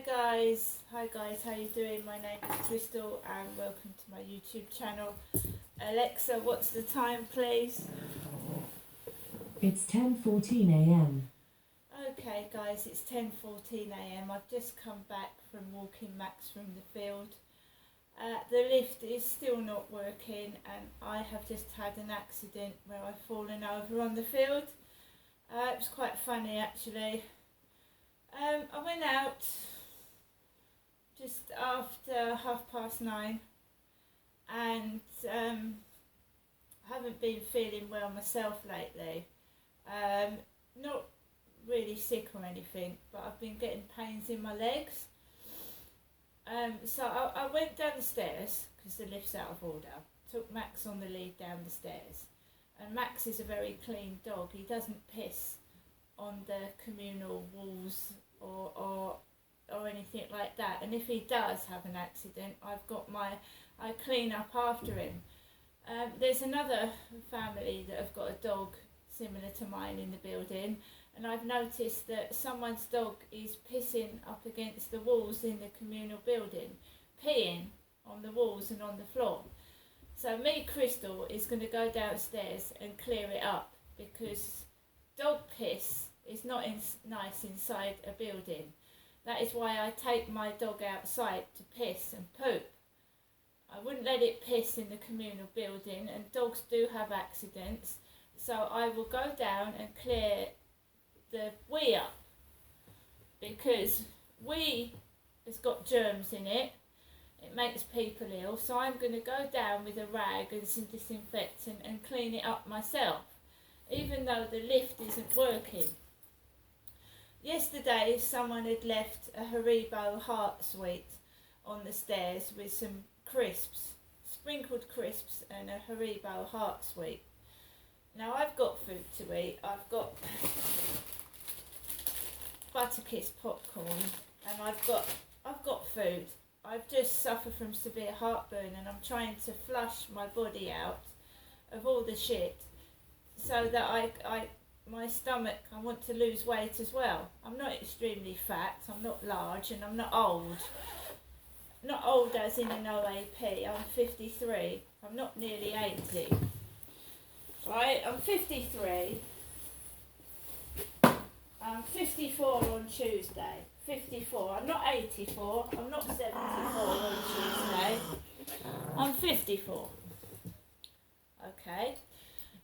Hi guys, how you doing? My name is Crystal and welcome to my YouTube channel. Alexa, what's the time please? It's 10:14 a.m. Okay guys, it's 10:14 a.m. I've just come back from walking Max from the field. The lift is still not working and I have just had an accident where I've fallen over on the field. It was quite funny actually. I went out just after 9:30 and haven't been feeling well myself lately. Not really sick or anything, but I've been getting pains in my legs. So I went down the stairs because the lift's out of order. Took Max on the lead down the stairs. And Max is a very clean dog. He doesn't piss on the communal walls or anything like that. And if he does have an accident, I clean up after him. There's another family that have got a dog similar to mine in the building, and I've noticed that someone's dog is pissing up against the walls in the communal building, peeing on the walls and on the floor. So me, Crystal, is going to go downstairs and clear it up because dog piss is not nice inside a building. That is why I take my dog outside to piss and poop. I wouldn't let it piss in the communal building, and dogs do have accidents, so I will go down and clear the wee up because wee has got germs in it. It makes people ill, so I'm going to go down with a rag and some disinfectant and clean it up myself, even though the lift isn't working. Yesterday someone had left a Haribo heart sweet on the stairs with some crisps, sprinkled crisps and a Haribo heart sweet. Now I've got food to eat. I've got Butterkiss popcorn and I've got food. I've just suffered from severe heartburn and I'm trying to flush my body out of all the shit so that my stomach, I want to lose weight as well. I'm not extremely fat, I'm not large, and I'm not old. Not old as in an OAP, I'm 53. I'm not nearly 80. Right, I'm 53. I'm 54 on Tuesday. 54. I'm not 84. I'm not 74 on Tuesday. I'm 54. Okay.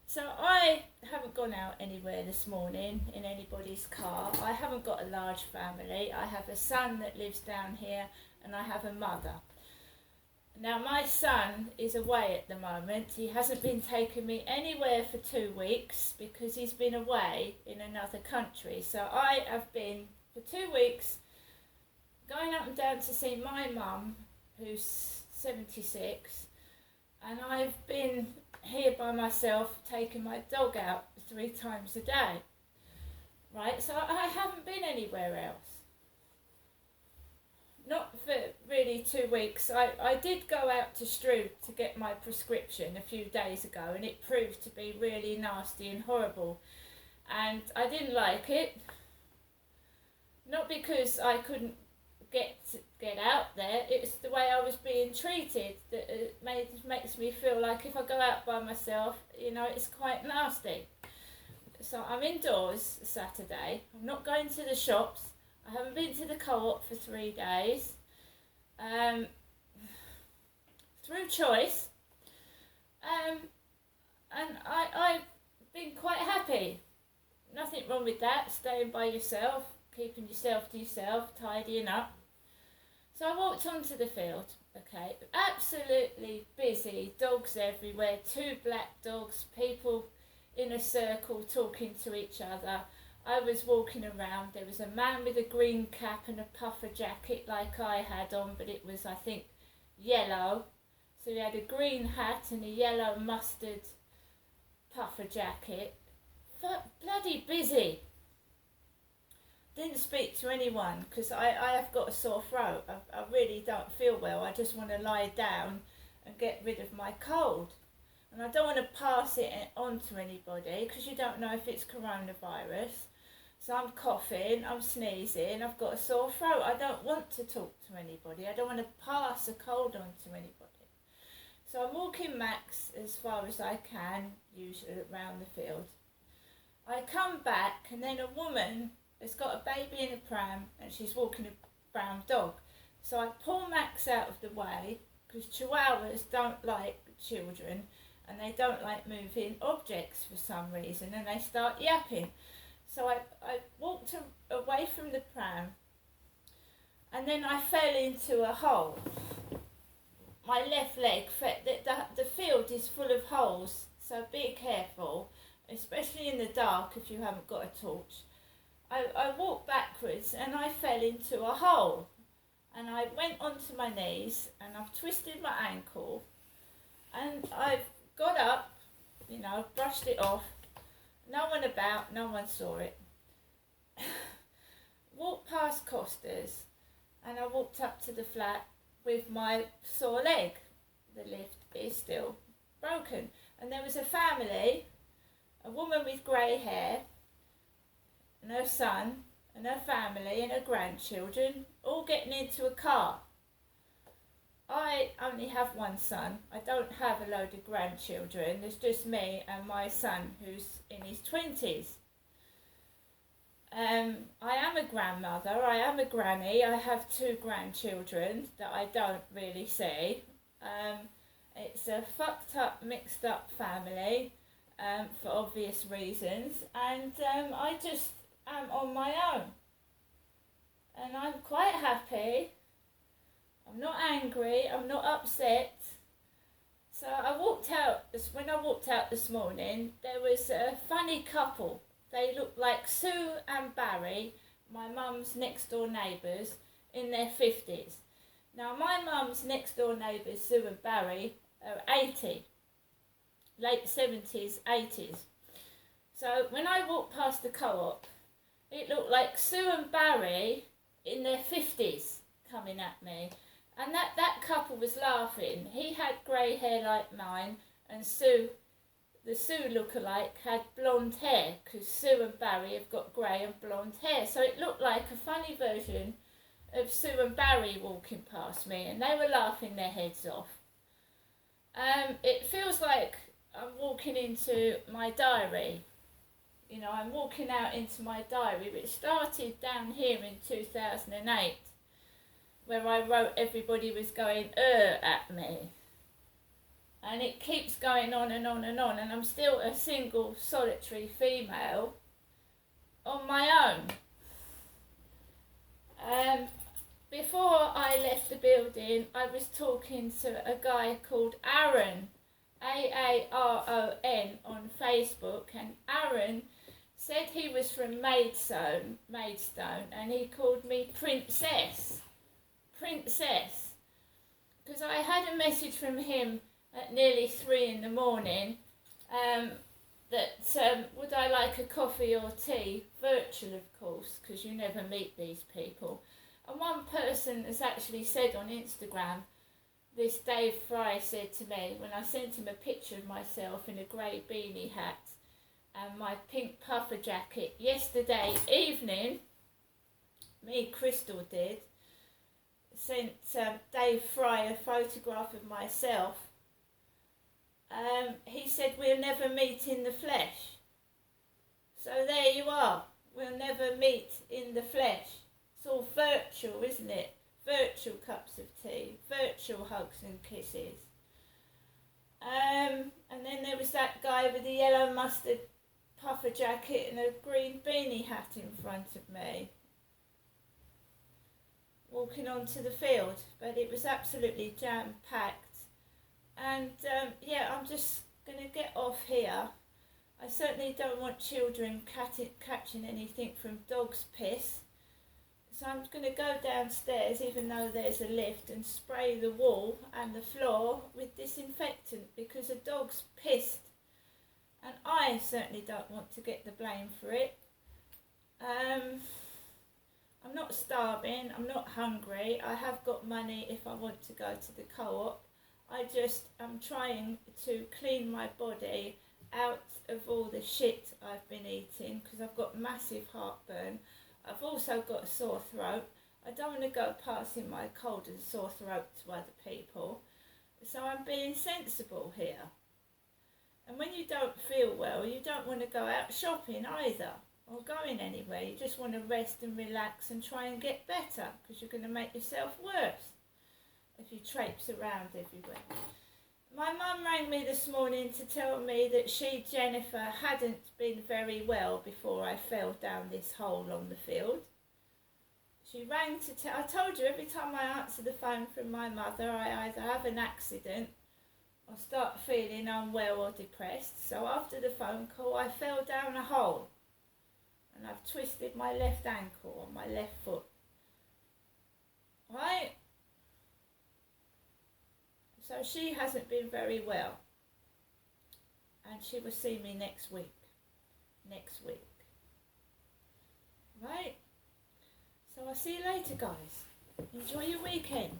So I haven't gone out anywhere this morning in anybody's car. I haven't got a large family. I have a son that lives down here and I have a mother. Now my son is away at the moment. He hasn't been taking me anywhere for 2 weeks because he's been away in another country. So I have been for 2 weeks going up and down to see my mum, who's 76, and I've been here by myself taking my dog out 3 times a day. Right, so I haven't been anywhere else. Not for really 2 weeks. I did go out to Strood to get my prescription a few days ago and it proved to be really nasty and horrible. And I didn't like it. Not because I couldn't get out there, it's the way I was being treated that makes me feel like if I go out by myself, it's quite nasty. So I'm indoors Saturday. I'm not going to the shops. I haven't been to the co-op for 3 days. Through choice. And I've been quite happy. Nothing wrong with that, staying by yourself, keeping yourself to yourself, tidying up. So I walked onto the field, okay, absolutely busy, dogs everywhere, 2 black dogs, people in a circle talking to each other. I was walking around, there was a man with a green cap and a puffer jacket like I had on, but it was, I think, yellow. So he had a green hat and a yellow mustard puffer jacket. Bloody busy. Didn't speak to anyone because I have got a sore throat. I really don't feel well. I just want to lie down and get rid of my cold. And I don't want to pass it on to anybody because you don't know if it's coronavirus. So I'm coughing, I'm sneezing, I've got a sore throat. I don't want to talk to anybody. I don't want to pass a cold on to anybody. So I'm walking Max as far as I can, usually around the field. I come back and then a woman has got a baby in a pram and she's walking a brown dog. So I pull Max out of the way because Chihuahuas don't like children and they don't like moving objects for some reason, and they start yapping. So I walked away from the pram and then I fell into a hole. My left leg, the field is full of holes, so be careful, especially in the dark if you haven't got a torch. I walked backwards and I fell into a hole, and I went onto my knees and I've twisted my ankle, and I've got up, brushed it off, no one about, no one saw it. Walked past Costa's and I walked up to the flat with my sore leg. The lift is still broken, and there was a family, a woman with grey hair and her son and her family and her grandchildren all getting into a car. I only have one son. I don't have a load of grandchildren. There's just me and my son who's in his 20s. I am a grandmother, I am a granny, I have 2 grandchildren that I don't really see. It's a fucked up, mixed up family for obvious reasons, and I just am on my own. And I'm quite happy. I'm not angry, I'm not upset. So when I walked out this morning, there was a funny couple. They looked like Sue and Barry, my mum's next door neighbours, in their 50s. Now my mum's next door neighbours, Sue and Barry, are 80, late 70s, 80s. So when I walked past the co-op, it looked like Sue and Barry in their 50s coming at me. And that couple was laughing. He had grey hair like mine, and Sue, the Sue lookalike, had blonde hair, because Sue and Barry have got grey and blonde hair. So it looked like a funny version of Sue and Barry walking past me, and they were laughing their heads off. It feels like I'm walking into my diary. I'm walking out into my diary, which started down here in 2008, where I wrote everybody was going at me. And it keeps going on and on and on, and I'm still a single, solitary female on my own. Before I left the building, I was talking to a guy called Aaron, Aaron, on Facebook, and Aaron said he was from Maidstone, and he called me Princess, because I had a message from him at nearly 3 in the morning that would I like a coffee or tea, virtual of course, because you never meet these people. And one person has actually said on Instagram, this Dave Fry said to me, when I sent him a picture of myself in a grey beanie hat and my pink puffer jacket yesterday evening, Crystal did, sent Dave Fry a photograph of myself. He said we'll never meet in the flesh. So there you are, we'll never meet in the flesh. It's all virtual, isn't it? Virtual cups of tea, virtual hugs and kisses. And then there was that guy with the yellow mustard puffer jacket and a green beanie hat in front of me, walking onto the field, but it was absolutely jam-packed. And I'm just going to get off here. I certainly don't want children catching anything from dog's piss. So I'm going to go downstairs, even though there's a lift, and spray the wall and the floor with disinfectant, because a dog's pissed. And I certainly don't want to get the blame for it. I'm not starving, I'm not hungry. I have got money if I want to go to the co-op. I just am trying to clean my body out of all the shit I've been eating, because I've got massive heartburn. I've also got a sore throat. I don't want to go passing my cold and sore throat to other people. So I'm being sensible here. And when you don't feel well, you don't want to go out shopping either, or going anywhere. You just want to rest and relax and try and get better, because you're going to make yourself worse if you traipse around everywhere. My mum rang me this morning to tell me that she, Jennifer, hadn't been very well before I fell down this hole on the field. She rang to tell, I told you every time I answer the phone from my mother, I either have an accident or start feeling unwell or depressed. So after the phone call, I fell down a hole and I've twisted my left ankle on my left foot. Right? So she hasn't been very well, and she will see me next week. Right? So I'll see you later, guys. Enjoy your weekend.